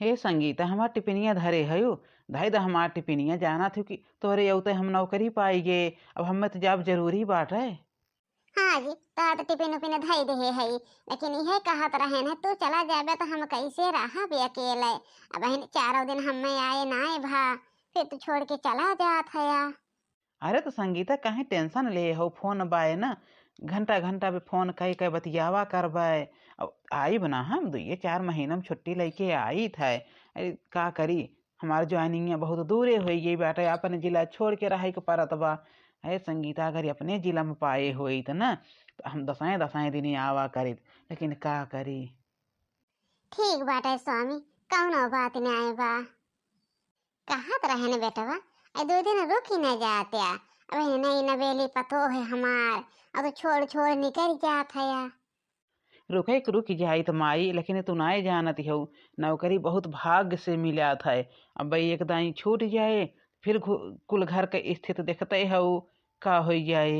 हे संगीता, हमार टिपिनिया धरे हयो। धाई दा हमार टिपिनिया जाना थी कि तोहरे अउते हम नौकरी पाई गे। अब हमें तो जॉब जरूरी बाटे। हाँ जी, तो टिफिन उपिन धई दे है, लेकिन यह कहत रहे न तू चला जाबे तो हम कैसे रहा बे अकेले। अब बहन चारों दिन हमें आए ना आए भा, फिर तू छोड़ के चला जात है या। अरे तो संगीता काहे टेंशन ले हो, फोन बाय ना घंटा घंटा पे फोन कई कई बतियावा करबाय। अब आई बना हम 2-4 महीना में छुट्टी लेके आई था। अरे का करी, हमारे ज्वाइनिंग बहुत दूरे हो गई बाटे, अपने जिला छोड़ के रहे के परत बा। है संगीता, अगर अपने जिला में पाए हुई तो ना तो हम दसाएं दसाएं दिन आवा करी, लेकिन का करी। ठीक बाटे स्वामी, कौनो बात न आए बा। कहत रहे न बेटवा, ए 2 दिन रुक ही न जाते। अब नई नवेली पतो है हमार, अब तो छोड़ छोड़ निकल जात है या। रुके के रुक जाई तो माई, लेकिन तू नाय जानती हो नौकरी बहुत भाग्य से मिला था। अब भाई एक दाई छूट जाए फिर कुल घर के स्थिति देखते हो का हो जाए।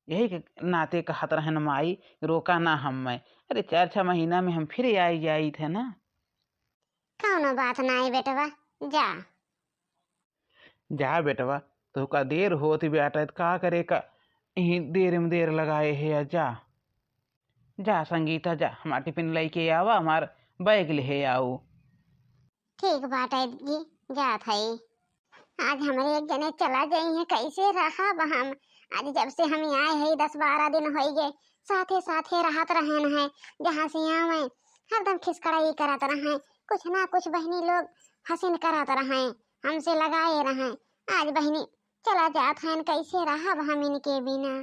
यही के नाते कहत रहन माई, रोका ना हम मैं। अरे 4-6 महीना में हम फिर आई जाई थे ना। कौनो बात नहीं बेटवा, जा। जा बेटवा, तो का देर होती बेटा तो का करे का, यही देर में देर लगाए है। जा जा संगीता जा, हमार टिफिन लेके आवा, हमार बैग ले आओ। ठीक बाटे जी, जात है। आज हमारे एक जने चला गई है, कैसे रहा हम। आज जब से हम आए हैं 10-12 दिन हो गए, साथे साथे रहत रहन है। जहाँ से आवे हरदम खिसकड़ाई करत रहे, कुछ ना कुछ बहनी लोग हसीन करत रहे, हमसे लगाए रहे। आज बहनी चला जात है, कैसे रहा हम इनके बिना।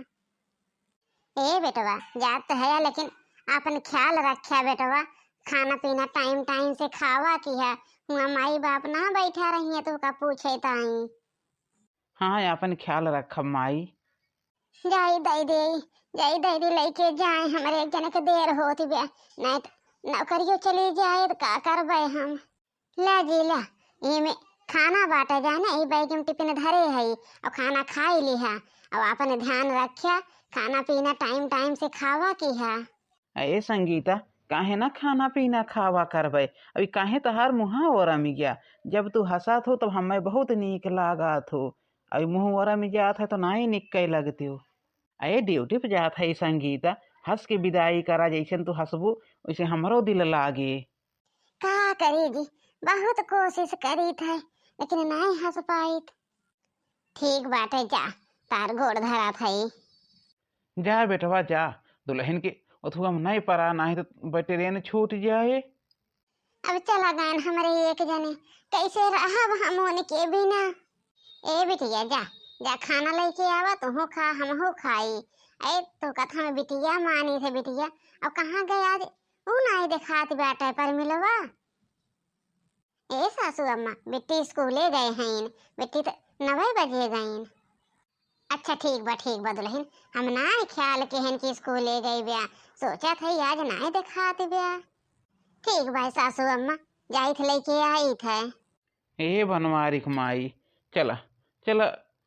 ए बेटवा, जात तो है लेकिन अपन ख्याल रखा बेटवा, खाना पीना टाइम टाइम से खावा की है। हुआ माई बाप ना बैठा रही है तो का पूछे ताई। हाँ अपन ख्याल रखब माई। जाई दे जाई दे लेके जाए, हमारे एक जने के देर होती बे, नहीं तो नौकरियों चली जाए तो का करबे हम। ला जी ला, ये में खाना बाटा जाने, ई बैग में टिफिन धरे है और खाना खाई ली है। और अपन ध्यान रखिया, खाना पीना टाइम टाइम से खावा की है। ए संगीता, काहे ना खाना पीना खावा करबे। अभी काहे तहार मुहा ओरम गया। जब तू हंसत हो तब हमें बहुत नीक लागत हो। अभी मुँह ओरम जात है तो ना ही निक लगती हो। अये ड्यूटी पे जात है संगीता, हंस के विदाई करा, जैसे तू हंसबू वैसे हमरो दिल लागे। का करी जी, बहुत कोशिश करी थे लेकिन नहीं हंस पाई। ठीक बाटे, जा तार गोड़ धरा था। जा बेटवा जा, दुल्हन के अथुआ में नहीं पड़ा, नहीं तो ट्रेन छूट जाए। अब चला गए हमारे एक जने, कैसे रहा हम उनके बिना। ए बिटिया जा, जा खाना लेके आवा, तू हो खा हम हो खाई। ए तो कथा में बिटिया मानी थे बिटिया, अब कहाँ गए आज, वो नहीं दिखाती बेटा पर मिलवा। ए सासू अम्मा, बिट्टी स्कूले गए हैं, बिट्टी तो 9 बजे गई। अच्छा ठीक बा दुल्हन, हम ना ख्याल के हन कि स्कूले गई ब्या, सोचा था आज ना दिखाती ब्या। ठीक भाई सासू अम्मा, जाई थे लेके आई थे। ए बनवारी माई, चला चला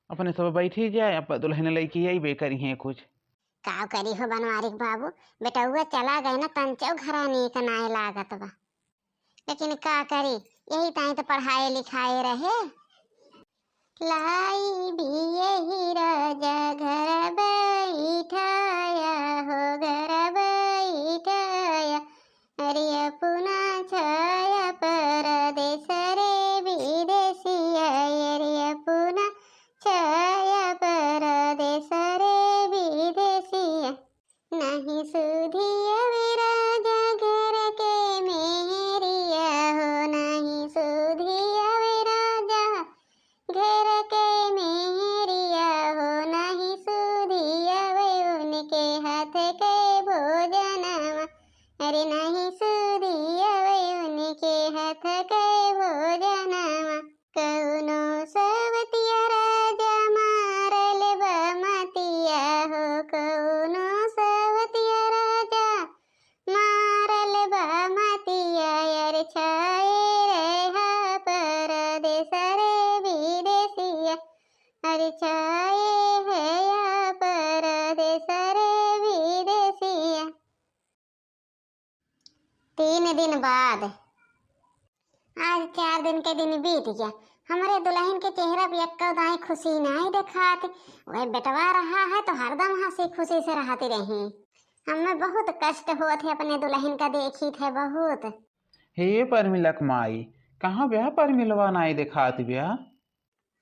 अपने सब बैठी जाए, अब दुल्हन लड़की आई बेकरी है कुछ। का करी हो बनवारिक बाबू, बेटा हुआ चला गए ना तंचो घरा नीक नाय लागत बा, लेकिन का करी, यही ताई तो पढ़ाए लिखाए रहे। लाई भी यही राजा घर बैठाया हो, घर बैठाया। अरे अपना छाया परदेस रे विदेशिया, अरे अपना छाया परदेस रे विदेशिया। नहीं सुधिया वे राजा घर के मेहरिया हो, नहीं सुधिया वे राजा घर के मेहरिया हो, नहीं सुधिया वे उनके हाथ के भोजनमा। अरे नहीं सुधिया वे उनके हाथ के भोजनमा। कौनो सवतिया राजा मारल बमतिया हो, कौनो सवतिया राजा मारल बमतिया। यार छाए रहा परदेस रे विदेशिया, अरे छाए है या परदेस रे विदेशिया। 3 दिन बाद 4 दिन के दिन बीत गया, हमारे दुल्हन के चेहरा पे एक दाई खुशी नहीं दिखात। वह बेटवा रहा है तो हरदम हंसी खुशी से रहती रही। हमें बहुत कष्ट हुआ थे अपने दुल्हन का देखी थे बहुत। हे परमिलक माई, कहाँ ब्याह परमिलवा नाई दिखात ब्याह।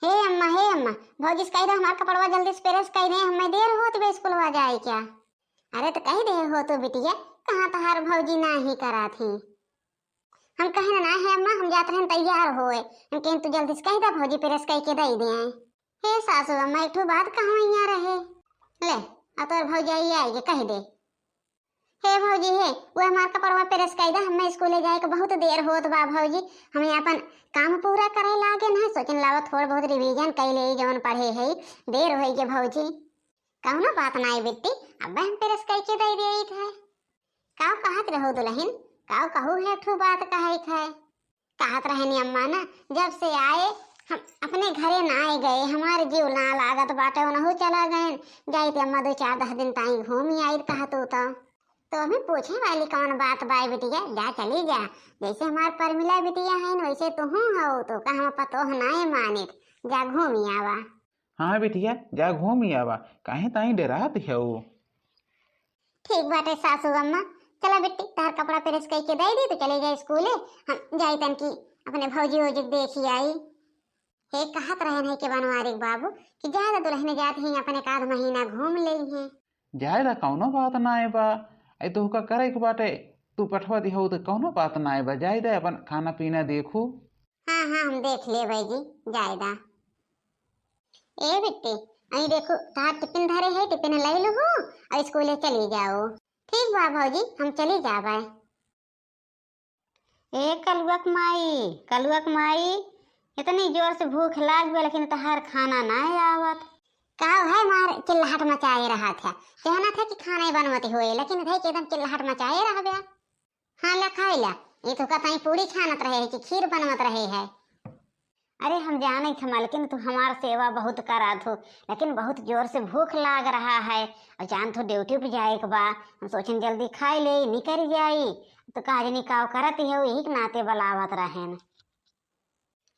हे अम्मा भौजी से कह दे हमारा कपड़वा जल्दी से प्रेस कर दे, हमें देर होत बे स्कूलवा जाए क्या। अरे तो कह दे हो तो बिटिया, कहाँ तहार भौजी ना ही करा थी। हम कहे ना है अम्मा, हम जाते हैं तैयार होए, हम कहें तू जल्दी से कह दे भौजी प्रेस करके दे दे। हे सासू अम्मा एक बात कहाँ यहाँ रहे ले, तोर भौजी आइए कह दे। हे भौजी हे वो हमार कपड़वा प्रेस कर दे, हमें स्कूले जाए के बहुत देर होत बा भौजी, हमें अपन काम पूरा करे लागे ना, सोचन लावा थोड़ा बहुत रिवीजन कर ले जौन पढ़े है, देर हो गए भौजी। कहू ना बात ना बेटी, अब हम प्रेस करके दे दिए थे। काव कहत रहो दुल्हन, काव कहू है ठू बात कहे थे। कहत रहनी अम्मा ना, जब से आए हम अपने घरे ना आए गए, हमारे जीव ना लागत बाटे, उनहु चला गए जाई थे अम्मा 2-4-10 दिन ताई घूमी आई कहत तो हमें पूछे वाली कौन बात बाय बिटिया, जा चली जा, जैसे हमार परमिला बिटिया है वैसे तू हो तो का हम पतो नहीं मानित, जा घूमी आवा। हाँ बिटिया जा घूमी आवा, काहे ताई डरात हो। ठीक बाटे सासू अम्मा, चला बेटी तार कपड़ा प्रेस करके दे दी तो चले जाए स्कूले, हम जाई तन की अपने भौजी वोजी देखी आई। हे कहत रहे नहीं के बनवारी बाबू कि ज्यादा दुल्हन जात ही अपने एक आध महीना घूम ले हैं। जायदा कौनो बात ना है बा, आई तो का करे के बाटे, तू पठवा दी हो तो कौनो बात ना है बा, जाय दे अपन खाना पीना देखू। हाँ हम देख ले भाई जी जायदा। ए बेटी आई देखो तार टिफिन धरे है, टिफिन ले लो और स्कूले चली जाओ। ठीक बा भौजी हम चली जाबे। ए कलुअक माई इतनी जोर से भूख लाग गई लेकिन तहार खाना ना आवत। काव है मार चिल्लाहट मचाए रहा था, कहना था कि खाना ही बनवती हुए, लेकिन भाई एकदम चिल्लाहट मचाए रहा गया। हाँ ला खाई ला, ये तो कहता पूरी छानत रहे है कि खीर बनवत रहे है। अरे हम जाने थे लेकिन तू हमारा सेवा बहुत करा थो, लेकिन बहुत जोर से भूख लाग रहा है और जान तो ड्यूटी पे जाए के बा, हम सोचन जल्दी खाई ले निकल जाई तो काज निकाव करती है यही के नाते बलावत रहे।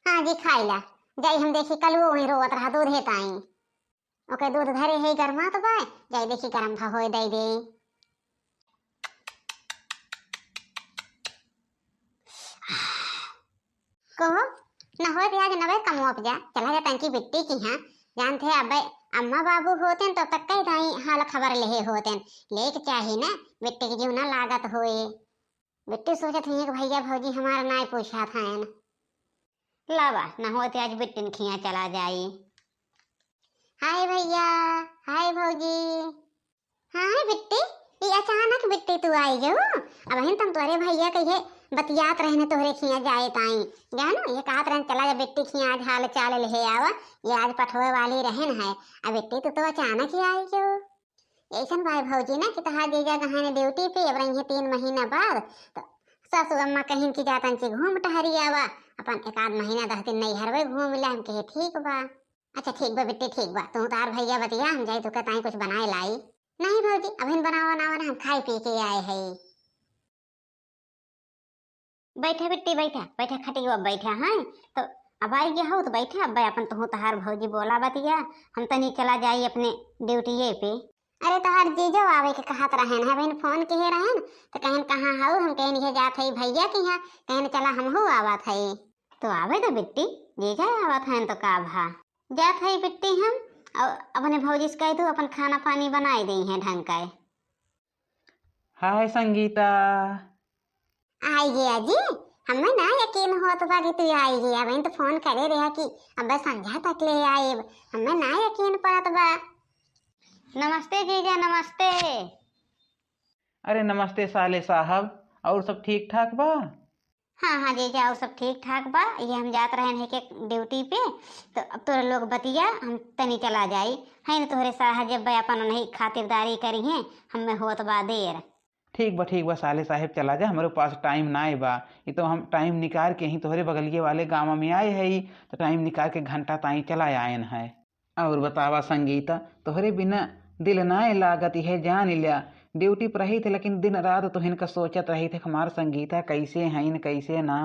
हाँ जी खाई ला, जाई हम देखी कल वो वही रोवत रहा दूध है ताई, ओके दूध धरे है गरमा तो बाय जाई देखी गरम था होए दे दे। कहो न हो आज नवे कमो अप जा चला जा टंकी बिट्टी की। हाँ जानते अब अम्मा बाबू होते तो तक कई दाई हाल खबर ले होते लेके चाहे ना बिट्टी की जीव ना लागत होए। बिट्टी सोचत है कि भैया भौजी हमारा ना पूछा था लावा न होते आज बिट्टी खिया चला जाए। हाय भैया हाय भौजी। हाँ बिट्टी ये अचानक बिट्टी तू आई जो, अब हम तुम तोरे भैया कहे बतियात रहने तोहरे खिया जाए ताई जानो ये कहत रहन चला जा बिट्टी खिया आज हाल चाल ले आवा, ये आज पठोए वाली रहन है। अब बिट्टी तो अचानक ही आई जो ऐसन भाई भौजी ना कि तहार जीजा गहाने ड्यूटी पे अब रही 3 महीना बाद तो सासू अम्मा कहीं की जातन की घूम टहरी आवा, अपन 1-आध महीना 10 दिन नहीं हरवे घूम ला। हम कहे ठीक बा। अच्छा ठीक बा बिट्टी ठीक बा, तू तार भैया बतिया हम जाई तो कहता कुछ बनाए लाई। नहीं भौजी अभी बनावा ना हम खाई पी के आए है। बैठा बिट्टी बैठा खटिया बैठा है तो अब आई गया हो तो बैठा अब अपन तो तहार भौजी बोला बतिया हम तनी चला जाई अपने ड्यूटी पे। अरे तहार जीजो आवे के कहत रहन है बहन फोन किए रहन तो कहन कहाँ हो, हम कहीं नहीं जात है भैया के यहाँ, कहन चला हम हो आवत है तो आवे तो बिट्टी जीजा आवत है तो का भा जात है बिट्टी हम और अपने भौजी से कह दो अपन खाना पानी बनाई दी है ढंग का। हाय संगीता। आई गया जी, हमें ना यकीन हो तो बाकी तू आई गया, मैं तो फोन करे रहा कि अब संध्या तक ले आए, हमें ना यकीन पड़त बा। नमस्ते जीजा नमस्ते। अरे नमस्ते साले साहब, और सब ठीक ठाक बा? हाँ जीजा और सब ठीक ठाक बा, ये हम जात रहे हैं के ड्यूटी पे तो अब तोरे लोग बतिया हम तनी चला जाई है न तोहरे साहब अपन नहीं खातिरदारी करी है हमें होत बा देर। ठीक बा साले साहब चला जा, हमारे पास टाइम ना है बा, ये तो हम टाइम निकाल के ही तोहरे बगलिए वाले गाँव में आए है तो टाइम निकाल के घंटा ताई चला आयन है। और बतावा संगीता तोहरे बिना दिल ना लागत है, जान लिया ड्यूटी पर रही थे लेकिन दिन रात तो इनका सोचत रही थे हमार संगीता कैसे हैं कैसे ना।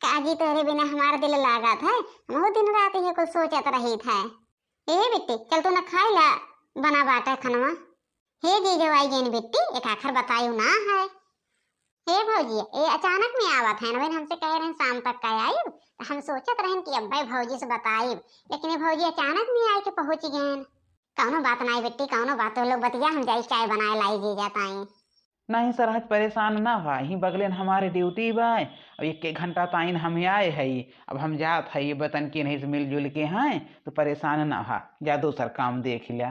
काजी तोरे बिना हमारा दिल लागत है, हम दिन रात ये कुछ सोचत रही था। ए बिट्टी चल तू न खाई ला बना बाटा खनवा। हे जी जवाई गेन बिट्टी एक आखिर बतायू ना है। हे भौजी ए अचानक में आवत है ना, हमसे कह रहे हैं शाम तक का आयु, तो हम सोचत रहन कि अब भाई भौजी से बताइब, लेकिन ये भौजी अचानक में आए के पहुंच गए। कौनो बात नहीं बेटी, कौनो बात तो लोग बतिया, हम जाई चाय बनाए लाई जी जाता है। नहीं सरहज परेशान ना हुआ, यहीं बगले न हमारे ड्यूटी बाय, अब 1 घंटा ताइन हम आए है, अब हम जात है बतन की नहीं से मिलजुल के हैं, तो परेशान ना हुआ, जा दूसर काम देख लिया।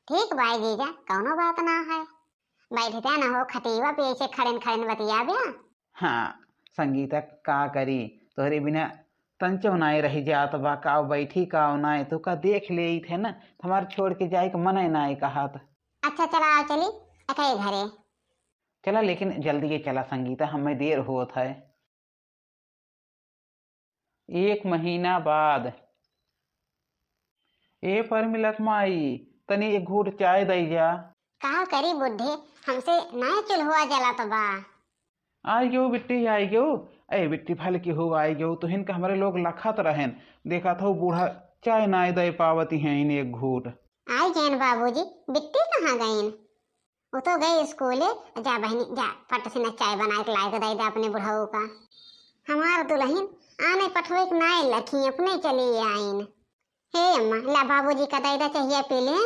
ठीक भाई जीजा कौनो बात ना है, बैठते ना हो खटीवा पे ऐसे खड़न खड़न बतिया बिया। हाँ संगीता का करी, तोहरे बिना तंचो नाय रही जात बा, काव बैठी काव नाय, तो का देख ले थे ना, हमार छोड़ के जाए के मन नाय कहा। अच्छा चला आओ चली अके घरे। चला लेकिन जल्दी ये चला संगीता, हमें देर होत है। 1 महीना बाद। ए पर मिलक माई तनी एक घूट चाय दई जा। का करी बुढ़े, हमसे ना चुल हुआ जला तो बा। आई गयो बिट्टी आई गयो, ए बिट्टी फल की हो आई गयो, तो हिनका हमारे लोग लखत रहन, देखा था बूढ़ा चाय ना दे पावती हैं इन एक घूट। आई गए बाबूजी, बिट्टी कहाँ गई? वो तो गई स्कूले। जा बहनी जा फट से न चाय बना के लाए दे दे अपने बुढ़ऊ का। हमार दुल्हन आने पठवे के नाय लखी अपने चली आईन। हे अम्मा ला बाबूजी का दे चाहिए पी ले।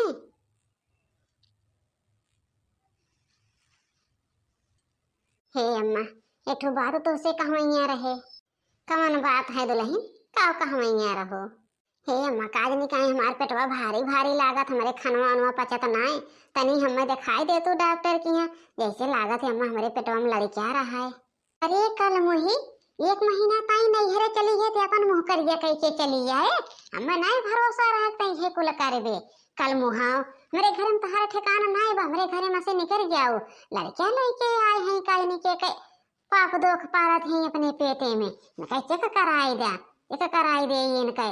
हे अम्मा एक ठो बात तो से कहवैया रहे। कौन बात है दुल्हन, का कहवैया रहो? हे अम्मा काज निकाय हमार पेटवा भारी भारी लागत, हमारे खनवा अनवा पचत नाय, तनी हमें दिखाई दे तू डॉक्टर की यहाँ, जैसे लागत है अम्मा हमारे पेटवा में लड़किया रहा है। अरे कल मुही 1 महीना ताई नैहरे चली गई थे, अपन मुँह करिए कह के चली जाए, हमें नहीं भरोसा रहा तही कुल कर दे। कल मुहाव मेरे घर में तहारा ठिकाना नहीं बा, मेरे घर में से निकल जाओ, लड़किया लड़के आए हैं कहीं नीचे के पाप दोख पारत हैं अपने पेटे में, मैं कह चेक कराई दे इनके।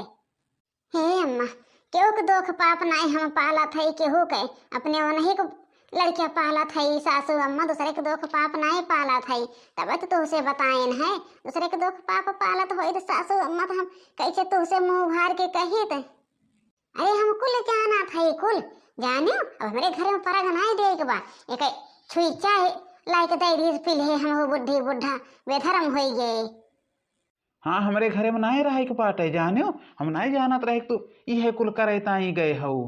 हे अम्मा केहू के दोख पाप नहीं हम पाला थई, केहू के अपने उन्हीं को लड़कियां पाला थई, सासू अम्मा दूसरे के दोख पाप नहीं पाला थई, तब तो तुझसे बताएन है, दूसरे के दोख पाप पाला तो होई तो सासू अम्मा तो हम कैसे तुझसे मुंह भार के कही थे। अरे हम कुल जाना थई कुल जानियो, अब हमारे घर में परग नहीं दे के बा, एक छुई चाय लाइक दे दी पी ले, हम हो बुढ़ी बुढ़ा बेधर्म होई गए। हाँ हमारे घरे में नहीं रहे के पाटे जानियो, हम नहीं जानत रहे तू इहे कुल करे ताई गए हऊ।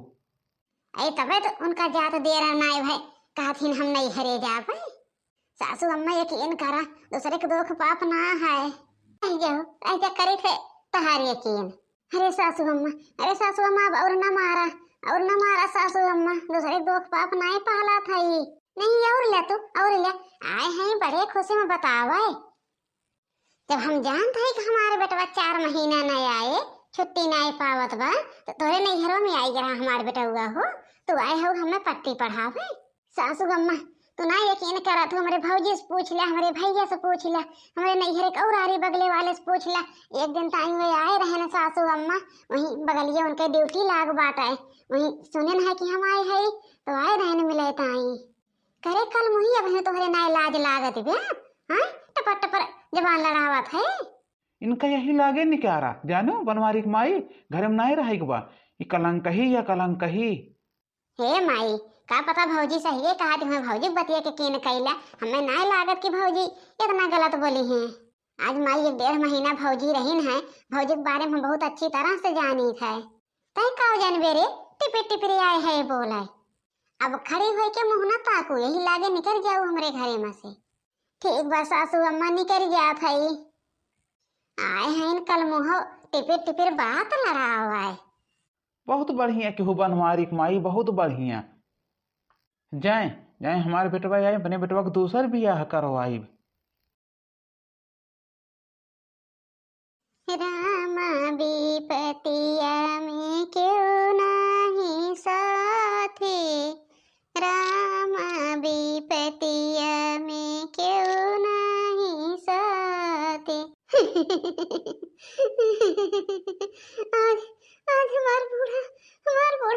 अरे तबे तो उनका जात दे रहा नाय भाई, कहथिन हम नहीं हरे जा भाई, सासू अम्मा यकीन करा दूसरे के दोख पाप ना है, ऐसा करे थे तहार यकीन। अरे सासू अम्मा अब और न मारा सासू अम्मा, दूसरे दोख पाप नहीं पाला थई, नहीं और ले तू और ले, आए हैं बड़े खुशी में बतावे। जब हम जानते हैं कि हमारे बेटवा 4 महीना नहीं आए, छुट्टी नहीं पावत बा, तो तोरे नैहरों में आई जरा हमारे बेटा हुआ हो, तो आए हो हमें पट्टी पढ़ावे। सासू अम्मा तू ना यकीन करा, तू हमारे भौजी से पूछ ले, हमारे भैया से पूछ ले, हमारे नैहरे के और आरी बगले वाले से पूछ ले। एक दिन ताई हुए आए रहे ना सासू अम्मा, वहीं बगलिए उनके ड्यूटी लाग बाटे, वहीं सुने है कि हम आए है, तो आए रहे न मिले ताई। करे कल मुही अब तोहरे ना लाज लागत बे, हाँ टपर टपर जबान लड़ावत है। इनका यही लागे निकारा जानो बनवारी के माई घर में नहीं रहे के बा, ये कलंक ही या कलंक ही। हे माई का पता भौजी सही है कहा, तुम्हें भौजी बतिया के किन कैला, हमें ना लागत कि भौजी इतना गलत बोली है। आज माई 1.5 महीना भौजी रहीन है, भौजी के बारे में बहुत अच्छी तरह से जानी है, तय काव जानबे रे टिपे टिपरी आए है बोले। अब खड़ी हुई के मुँह न ताकू, यही लागे निकल जाओ हमरे घरे में से। ठीक बा सासू अम्मा निकल जात है, आए हैं कल मुँह टिपिर टिपिर बात लड़ा हुआ है। बहुत बढ़िया केहू बनवारी के माई बहुत बढ़िया, जाए जाए हमारे बेटवा आए, अपने बेटवा को दूसर बियाह करवाई। रामा विपतिया में क्यों नहीं साथे, रामा विपतिया में क्यों नहीं साथे। आज आज हमार बूढ़ा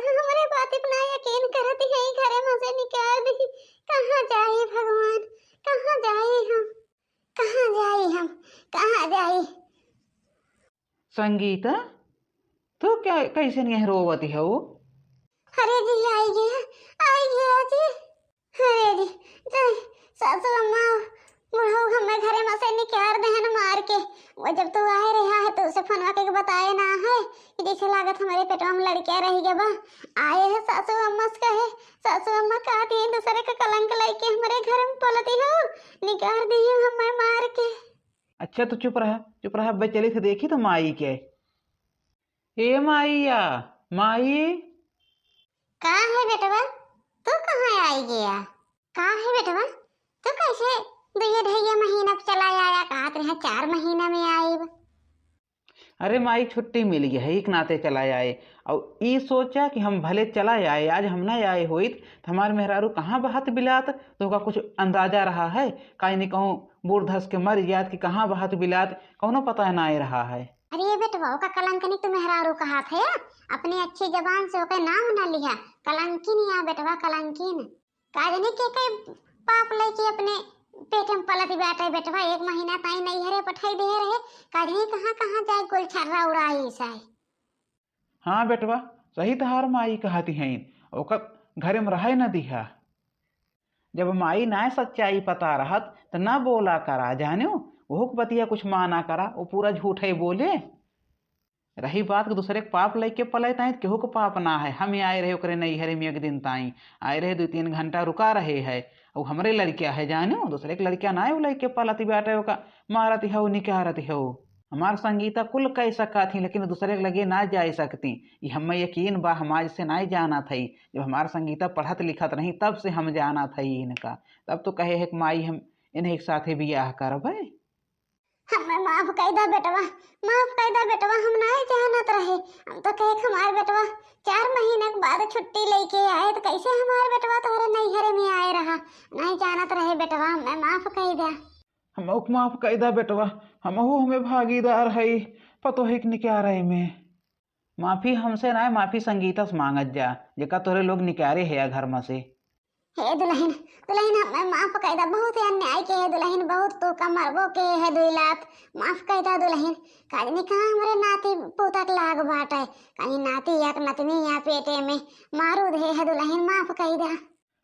हमारे बात इतना यकीन करती है, घरे में से निकाल दी। कहाँ जाए भगवान, कहाँ जाए हम, कहाँ जाए हम, कहाँ जाए। संगीता, तू क्या कैसे नहीं रोवती हो? अरे जी आई गया जी। अरे जी जाए सासू अम्मा बुढ़ऊ हमें घरे में से निकाल देहन मार के। वो जब तू आए रहा है तो उसे फोन के बताए ना है कि जैसे लागत हमारे पेटवा में लड़कियां रही गए बा। आए है सासू अम्मा से कहे सासू अम्मा कहती है दूसरे का कलंक लेके हमारे घर में पलती हो, निकाल दी हमें मार के। अच्छा तो चुप रहा बे, चली थे देखी तो माई के। ए माईया, माई। कहाँ है बेटवा, तू कहाँ आई गया? कहाँ है बेटवा, तू कैसे दुइया ढैया महीना चला आया? कहा रहा 4 महीना में आई। अरे माई छुट्टी मिल गई है, एक नाते चला आए। और ई सोचा कि हम भले चला आए, आज हम ना आए होइत तो हमारे मेहरारू कहाँ बहात बिलात, तो का कुछ अंदाजा रहा है? काहे नहीं कहूँ बूढ़ धस के मर जात कि कहाँ बहात बिलात, कौनो पता ना रहा है। अरे ये बेटवा का कलंकनी तो मेहरारू कहा थे, अपनी अच्छी जबान से ओके नाम ना लिया। कलंकिन या बेटवा कलंकिन काजनी के कई पाप लेके अपने पेट में पलती बैठे बेटवा। 1 महीना ताई नहीं हरे पठाई दे रहे, काजनी कहाँ कहाँ जाए गोल छर्रा उड़ाई साई। हाँ बेटवा, सही तहार माई कहती हैं, ओकर घरे में रहे न दिहा। जब माई ना सच्चाई पता रहत तो ना बोला करा, जानो वो बतिया कुछ माना करा, वो पूरा झूठ है बोले। रही बात कि दूसरे के पाप लेके पले ताई, केहू को पाप ना है। हम आए रहे ओकरे नैहरे में 1 दिन ताई आए रहे, 2-3 घंटा रुका रहे है। और हमरे लड़किया है, जानो दूसरे के लड़किया ना है लेके पलती बैठे हो का मारती हो निकारती हो। हमार संगीता कुल कह सका थी, लेकिन दूसरे के लगे ना जा सकती। ये हमें यकीन बा हमारे से ना जाना थी। जब हमार संगीता पढ़त लिखत नहीं तब से हम जाना थी इनका। तब तो कहे है कि माई हम इन्हें एक साथे बियाह करबे। हमें माफ कर दा बेटवा, माफ कर दा बेटवा, हम नहीं जानत रहे। हम तो कहे हमारे बेटवा 4 महीने के बाद छुट्टी लेके आए तो कैसे हमारे बेटवा तोहरे नैहरे में आए रहा, नहीं जानत रहे बेटवा। हमें माफ कर दा। हम माफ कर दा बेटवा, हमें भागीदार है, पतो है कि क्या रहे में। माफी हमसे ना, माफी संगीता से मांगत जा, जेका तोरे लोग निकारे है घर में से। हे दुल्हन दुल्हन हमें माफ कर दा, बहुत अन्याय के है दुल्हन, बहुत तू का मरबो के है 2 लाख। माफ कर दा दुल्हन। काजनी कहाँ हमारे नाती पोतक लाग बाटे, कहीं नाती या नतनी या पेटे में मारू दे है दुल्हन, माफ कर दा।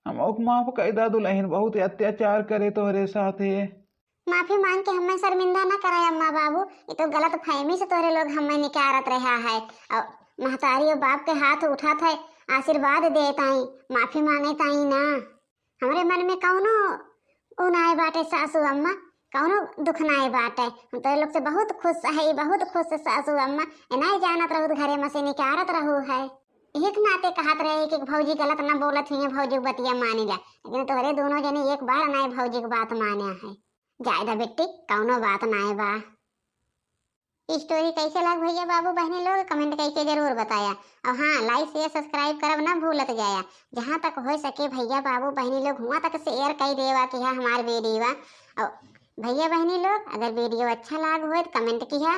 हम माफ कर दा दुल्हन, बहुत अत्याचार करे तोरे साथे। माफी मांग के हमें शर्मिंदा न कराए अम्मा बाबू, ये तो गलत फहमी से तोरे लोग हमें निकारत रहा है। और महतारी और बाप के हाथ उठात है, आशीर्वाद देताई, माफी मांगे ताई ना। हमारे मन में कौनो उनाए बाटे सासू अम्मा, कौनो दुख नाए बाटे। हम तोरे लोग से बहुत खुश है, बहुत खुश है सासू अम्मा। नहीं जानत रहू घरे में से निकारत रहू है। एक नाते कहत रहे कि भौजी गलत ना बोलत हुई, भौजी बतिया मानी जा, लेकिन तोहरे दोनों जने एक बार नहीं भौजी की बात माने है। जायदा बेटी कौनो बात ना है बा। स्टोरी कैसे लग भैया बाबू बहनी लोग कमेंट करके जरूर बताया। और हाँ, लाइक शेयर सब्सक्राइब करब ना भूलत जाया। जहाँ तक हो सके भैया बाबू बहनी लोग हुआ तक शेयर कर देवा कि हाँ हमार वीडियो। और भैया बहनी लोग अगर वीडियो अच्छा लाग हो तो कमेंट किया।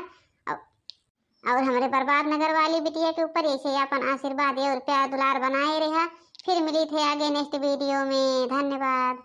और हमारे बर्बाद नगर वाली बिटिया के ऊपर ऐसे अपन आशीर्वाद और प्यार दुलार बनाए रहा। फिर मिली थे आगे नेक्स्ट वीडियो में। धन्यवाद।